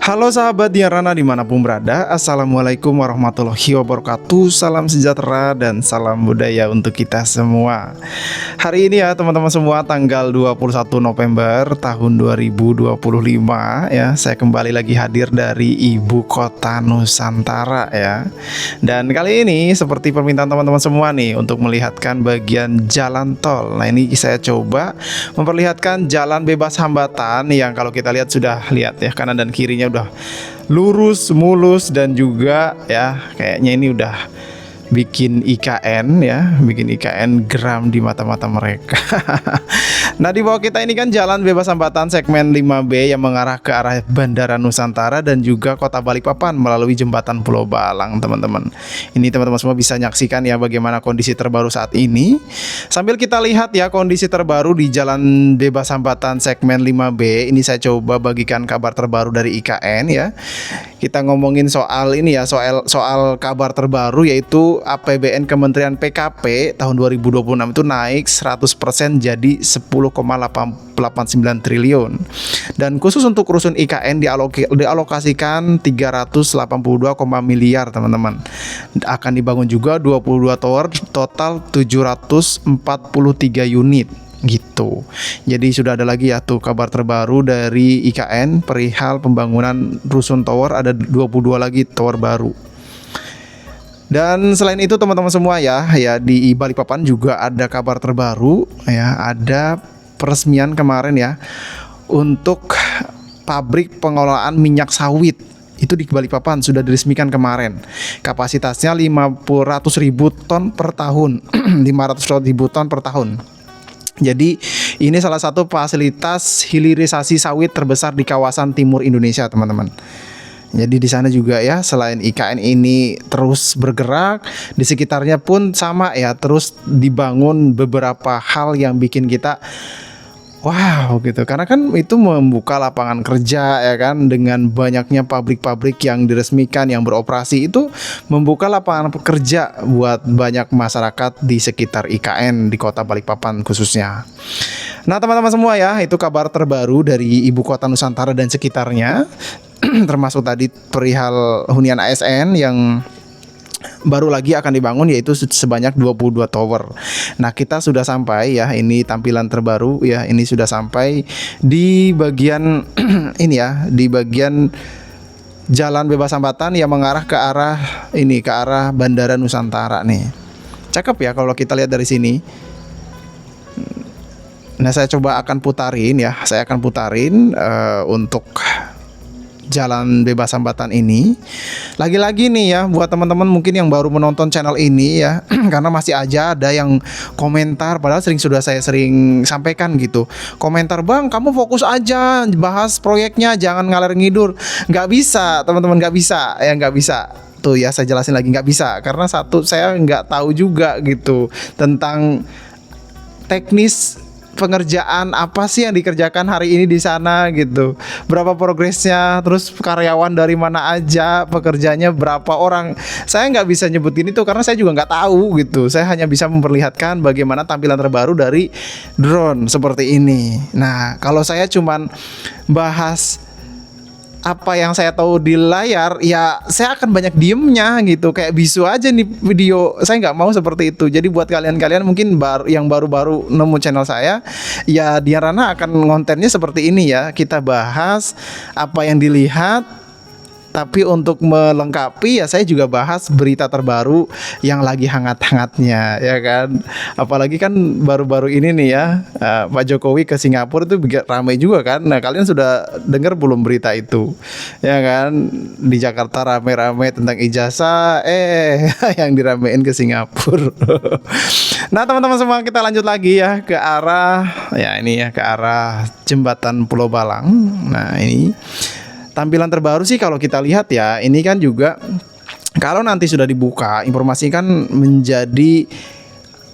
Halo sahabat Diarana dimanapun berada. Assalamualaikum warahmatullahi wabarakatuh. Salam sejahtera dan salam budaya untuk kita semua. Hari ini ya teman-teman semua, tanggal 21 November tahun 2025 ya, saya kembali lagi hadir dari ibu kota Nusantara ya. Dan kali ini seperti permintaan teman-teman semua nih, untuk melihatkan bagian jalan tol. Nah, ini saya coba memperlihatkan jalan bebas hambatan yang kalau kita lihat sudah lihat ya, kanan dan kirinya udah lurus, mulus, dan juga ya kayaknya ini udah bikin IKN ya, bikin IKN geram di mata-mata mereka. Nah, di bawah kita ini kan jalan bebas hambatan segmen 5B yang mengarah ke arah Bandara Nusantara dan juga Kota Balikpapan melalui jembatan Pulau Balang, teman-teman. Ini teman-teman semua bisa nyaksikan ya bagaimana kondisi terbaru saat ini. Sambil kita lihat ya kondisi terbaru di jalan bebas hambatan segmen 5B. Ini saya coba bagikan kabar terbaru dari IKN ya. Kita ngomongin soal ini ya, soal kabar terbaru, yaitu APBN Kementerian PKP tahun 2026 itu naik 100% jadi 10,89 triliun. Dan khusus untuk rusun IKN dialokasikan 382, miliar teman-teman. Akan dibangun juga 22 tower, total 743 unit gitu. Jadi sudah ada lagi ya tuh kabar terbaru dari IKN perihal pembangunan rusun tower, ada 22 lagi tower baru. Dan selain itu teman-teman semua ya di Balikpapan juga ada kabar terbaru ya, ada peresmian kemarin ya untuk pabrik pengelolaan minyak sawit. Itu di Balikpapan sudah diresmikan kemarin. Kapasitasnya 500.000 ton per tahun. 500.000 ton per tahun. Jadi ini salah satu fasilitas hilirisasi sawit terbesar di kawasan timur Indonesia, teman-teman. Jadi di sana juga ya, selain IKN ini terus bergerak, di sekitarnya pun sama ya, terus dibangun beberapa hal yang bikin kita wow gitu. Karena kan itu membuka lapangan kerja ya kan, dengan banyaknya pabrik-pabrik yang diresmikan, yang beroperasi, itu membuka lapangan kerja buat banyak masyarakat di sekitar IKN di Kota Balikpapan khususnya. Nah, teman-teman semua ya, itu kabar terbaru dari ibu kota Nusantara dan sekitarnya. Termasuk tadi perihal hunian ASN yang baru lagi akan dibangun, yaitu sebanyak 22 tower. Nah, kita sudah sampai ya, ini tampilan terbaru ya, ini sudah sampai di bagian ini ya, di bagian jalan bebas hambatan yang mengarah ke arah ini, ke arah Bandara Nusantara nih. Cakep ya kalau kita lihat dari sini. Nah, saya coba akan putarin ya, saya akan putarin untuk jalan bebas hambatan ini. Lagi-lagi nih ya, buat teman-teman mungkin yang baru menonton channel ini ya, karena masih aja ada yang komentar, padahal sudah saya sering sampaikan gitu. Komentar, "Bang, kamu fokus aja bahas proyeknya, jangan ngalir ngidur." Nggak bisa, teman-teman, nggak bisa ya, nggak bisa. Tuh ya, saya jelasin lagi, nggak bisa. Karena satu, saya nggak tahu juga gitu tentang teknis pengerjaan apa sih yang dikerjakan hari ini di sana gitu, berapa progresnya, terus karyawan dari mana aja, pekerjanya berapa orang. Saya nggak bisa nyebutin itu karena saya juga nggak tahu gitu. Saya hanya bisa memperlihatkan bagaimana tampilan terbaru dari drone seperti ini. Nah, kalau saya cuman bahas apa yang saya tahu di layar, ya saya akan banyak diemnya gitu, kayak bisu aja nih video. Saya nggak mau seperti itu. Jadi buat kalian mungkin yang baru-baru nemu channel saya, ya Diarana akan kontennya seperti ini ya. Kita bahas apa yang dilihat, tapi untuk melengkapi ya saya juga bahas berita terbaru yang lagi hangat-hangatnya ya kan. Apalagi kan baru-baru ini nih ya, Pak Jokowi ke Singapura itu ramai juga kan. Nah, kalian sudah dengar belum berita itu ya kan? Di Jakarta rame-rame tentang ijazah, yang diramein ke Singapura. Nah, teman-teman semua, kita lanjut lagi ya ke arah ya ini ya, ke arah jembatan Pulau Balang. Nah, ini tampilan terbaru sih kalau kita lihat ya, ini kan juga kalau nanti sudah dibuka, informasi kan menjadi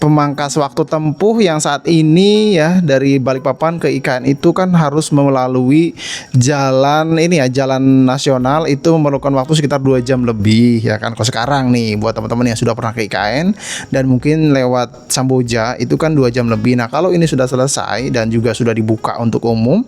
pemangkas waktu tempuh yang saat ini ya dari Balikpapan ke IKN itu kan harus melalui jalan ini ya, jalan nasional, itu memerlukan waktu sekitar 2 jam lebih ya kan. Kalau sekarang nih buat teman-teman yang sudah pernah ke IKN dan mungkin lewat Samboja itu kan 2 jam lebih. Nah, kalau ini sudah selesai dan juga sudah dibuka untuk umum,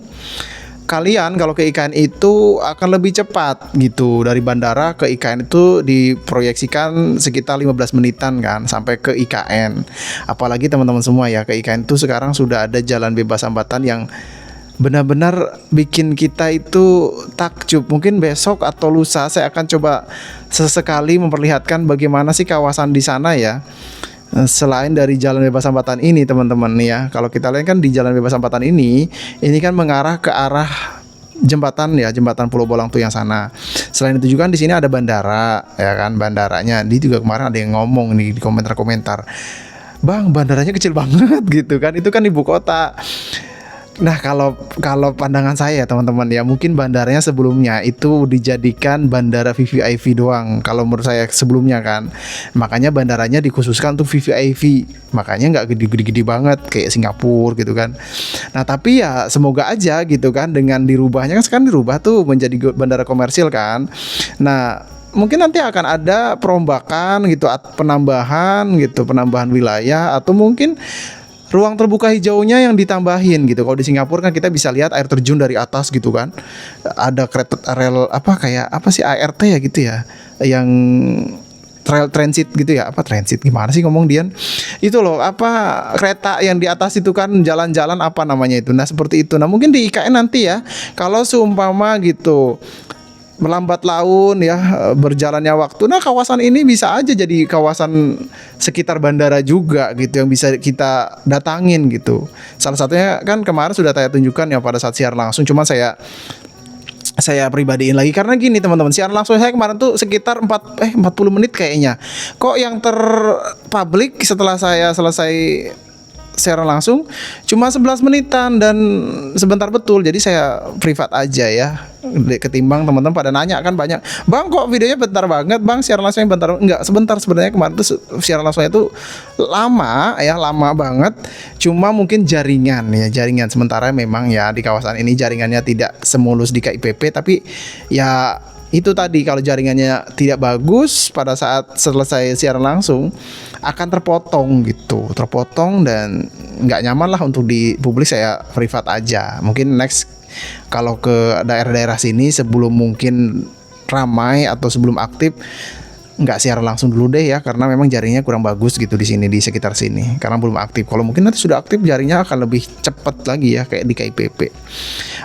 kalian kalau ke IKN itu akan lebih cepat gitu. Dari bandara ke IKN itu diproyeksikan sekitar 15 menitan kan sampai ke IKN. Apalagi teman-teman semua ya, ke IKN itu sekarang sudah ada jalan bebas hambatan yang benar-benar bikin kita itu takjub. Mungkin besok atau lusa saya akan coba sesekali memperlihatkan bagaimana sih kawasan di sana ya. Selain dari jalan bebas hambatan ini teman-teman ya, kalau kita lihat kan di jalan bebas hambatan ini kan mengarah ke arah jembatan ya, jembatan Pulau Bolang tuh yang sana. Selain itu juga di sini ada bandara ya kan, bandaranya. Di juga kemarin ada yang ngomong nih di komentar-komentar, "Bang, bandaranya kecil banget," gitu kan. Itu kan ibu kota. Nah, kalau pandangan saya teman-teman ya, mungkin bandaranya sebelumnya itu dijadikan bandara VVIP doang. Kalau menurut saya sebelumnya kan, makanya bandaranya dikhususkan untuk VVIP. Makanya nggak gede-gede banget kayak Singapura gitu kan. Nah, tapi ya semoga aja gitu kan, dengan dirubahnya kan, sekarang dirubah tuh menjadi bandara komersil kan. Nah, mungkin nanti akan ada perombakan gitu, penambahan wilayah, atau mungkin ruang terbuka hijaunya yang ditambahin gitu. Kalau di Singapura kan kita bisa lihat air terjun dari atas gitu kan. Ada kereta rel kayak apa sih, ART ya gitu ya. Yang trail transit gitu ya. Apa transit gimana sih ngomong Dian? Itu loh, kereta yang di atas itu kan, jalan-jalan apa namanya itu. Nah, seperti itu. Nah, mungkin di IKN nanti ya, kalau seumpama gitu melambat laun ya, berjalannya waktu, nah kawasan ini bisa aja jadi kawasan sekitar bandara juga gitu, yang bisa kita datangin gitu. Salah satunya kan kemarin sudah saya tunjukkan ya pada saat siaran langsung, cuma saya pribadiin lagi karena gini teman-teman, siaran langsung saya kemarin tuh sekitar 40 menit kayaknya. Kok yang terpublik setelah saya selesai siaran langsung cuma 11 menitan dan sebentar betul. Jadi saya privat aja ya, ketimbang teman-teman pada nanya kan banyak, "Bang, kok videonya bentar banget, Bang, siaran langsungnya bentar." Enggak, sebentar sebenarnya. Kemarin tuh siaran langsungnya itu lama banget. Cuma mungkin jaringan sementara memang ya di kawasan ini jaringannya tidak semulus di KIPP, tapi ya itu tadi, kalau jaringannya tidak bagus pada saat selesai siaran langsung akan terpotong dan nggak nyaman lah untuk dipublis. Saya privat aja. Mungkin next kalau ke daerah-daerah sini sebelum mungkin ramai atau sebelum aktif, nggak siaran langsung dulu deh ya, karena memang jaringnya kurang bagus gitu di sini, di sekitar sini, karena belum aktif. Kalau mungkin nanti sudah aktif, jaringnya akan lebih cepat lagi ya, kayak di KIPP.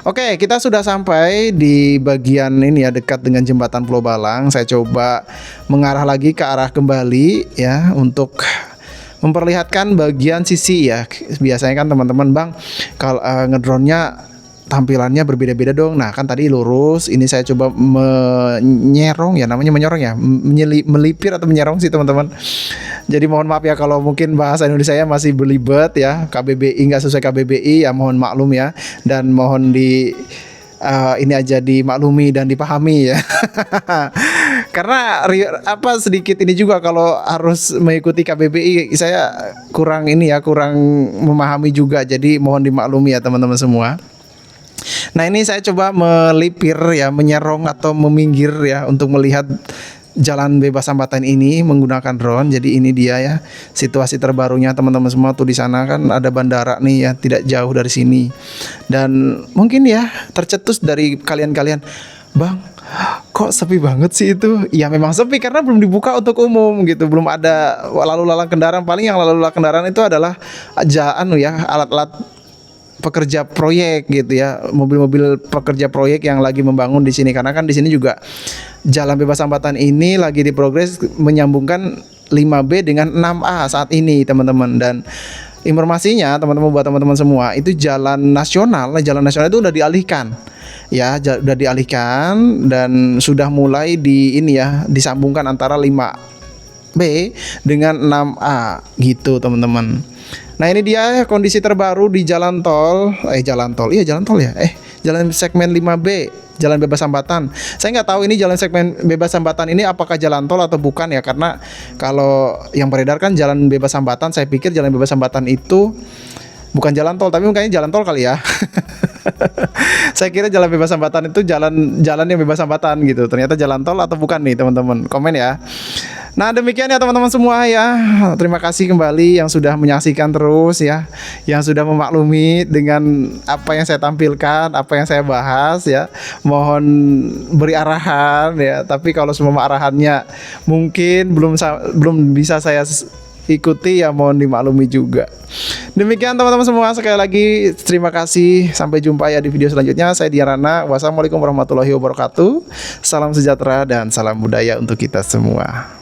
Oke, kita sudah sampai di bagian ini ya, dekat dengan jembatan Pulau Balang. Saya coba mengarah lagi ke arah kembali ya, untuk memperlihatkan bagian sisi ya. Biasanya kan teman-teman, "Bang, kalau ngedrone-nya tampilannya berbeda-beda dong." Nah, kan tadi lurus, ini saya coba menyerong ya, namanya menyorong ya, melipir atau menyerong sih teman-teman. Jadi mohon maaf ya kalau mungkin bahasa Indonesia saya masih belibet ya, KBBI nggak sesuai KBBI ya, mohon maklum ya, dan mohon ini aja dimaklumi dan dipahami ya. Karena sedikit ini juga, kalau harus mengikuti KBBI saya kurang memahami juga, jadi mohon dimaklumi ya teman-teman semua. Nah, ini saya coba melipir ya, menyerong atau meminggir ya, untuk melihat jalan bebas hambatan ini menggunakan drone. Jadi ini dia ya situasi terbarunya teman-teman semua. Tuh di sana kan ada bandara nih ya, tidak jauh dari sini. Dan mungkin ya tercetus dari kalian-kalian, "Bang, kok sepi banget sih itu?" Ya memang sepi karena belum dibuka untuk umum gitu. Belum ada lalu lalang kendaraan. Paling yang lalu lalang kendaraan itu adalah alat-alat pekerja proyek gitu ya, mobil-mobil pekerja proyek yang lagi membangun di sini. Karena kan di sini juga jalan bebas hambatan ini lagi diprogres menyambungkan 5B dengan 6A saat ini teman-teman. Dan informasinya teman-teman, buat teman-teman semua, itu jalan nasional itu udah dialihkan ya, udah dialihkan dan sudah mulai disambungkan antara 5B dengan 6A gitu teman-teman. Nah, ini dia kondisi terbaru di jalan segmen 5B, jalan bebas hambatan. Saya nggak tahu ini jalan segmen bebas hambatan ini apakah jalan tol atau bukan ya, karena kalau yang beredar kan jalan bebas hambatan, saya pikir jalan bebas hambatan itu bukan jalan tol, tapi mungkin jalan tol kali ya. Saya kira jalan bebas hambatan itu jalan yang bebas hambatan gitu. Ternyata jalan tol atau bukan nih teman-teman, komen ya. Nah demikian ya teman-teman semua ya. Terima kasih kembali yang sudah menyaksikan terus ya, yang sudah memaklumi dengan apa yang saya tampilkan, apa yang saya bahas ya. Mohon beri arahan ya. Tapi kalau semua arahannya mungkin belum bisa saya ikuti ya, mohon dimaklumi juga. Demikian teman-teman semua, sekali lagi terima kasih. Sampai jumpa ya di video selanjutnya. Saya Diarana. Wassalamualaikum warahmatullahi wabarakatuh. Salam sejahtera dan salam budaya untuk kita semua.